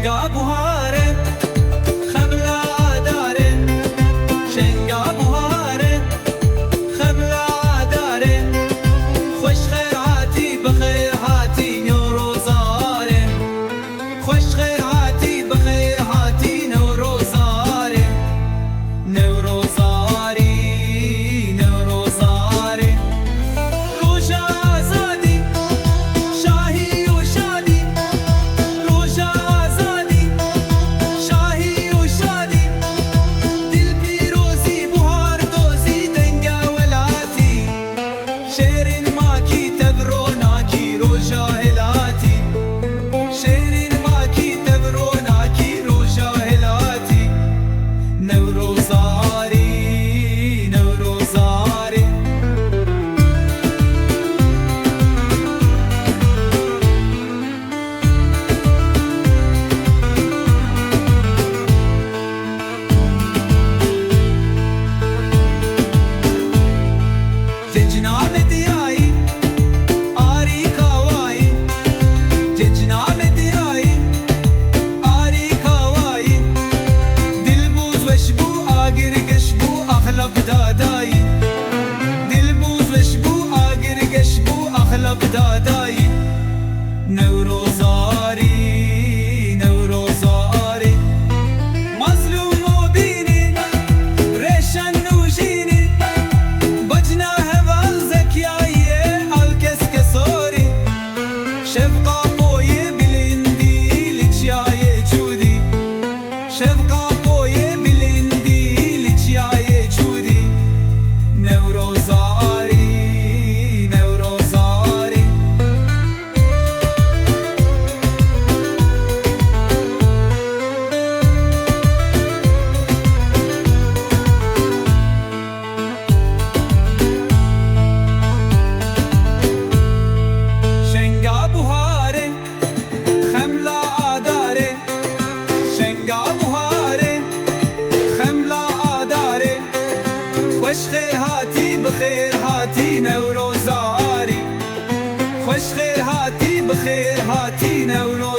شنگا بوهاره خملا داره شنگا بوهاره خملا داره خوش خیر هاتی بخیر هاتی نوروزاره خوش خیر هاتی بخیر هاتی نوروزاره نوروزاری نوروزاره روز آزادی شاهی و شادی روز آزادی شاهی و شادی دل پیروزی بهار دوزی دنگا ولاتی شیرین ماکی تبروناکی روز هلاتی شیرین ماکی تبروناکی روز هلاتی نوروزاری نوروزاری جنجنا مدیایی آری کاوایی جنجنا مدیایی آری کاوایی دل بوز وشبو آگر گشبو اخلب دادایی دل بوز وشبو آگر گشبو اخلب دادایی نوروزاری نوروزاری مظلوم مبینی ریشن نوشینی بجنا هوال زکیایی الکس کسوری شفقا بوی بلندی لچیای جودی شفقا بوی بلندی لچیای جودی نوروزاری نوروزاری شنگا بوهاره خملا داره شنگا بوهاره خملا داره خوش خیر هاتی بخیر هاتی نوروزاری خوش خیر هاتی بخیر هاتی نوروزاری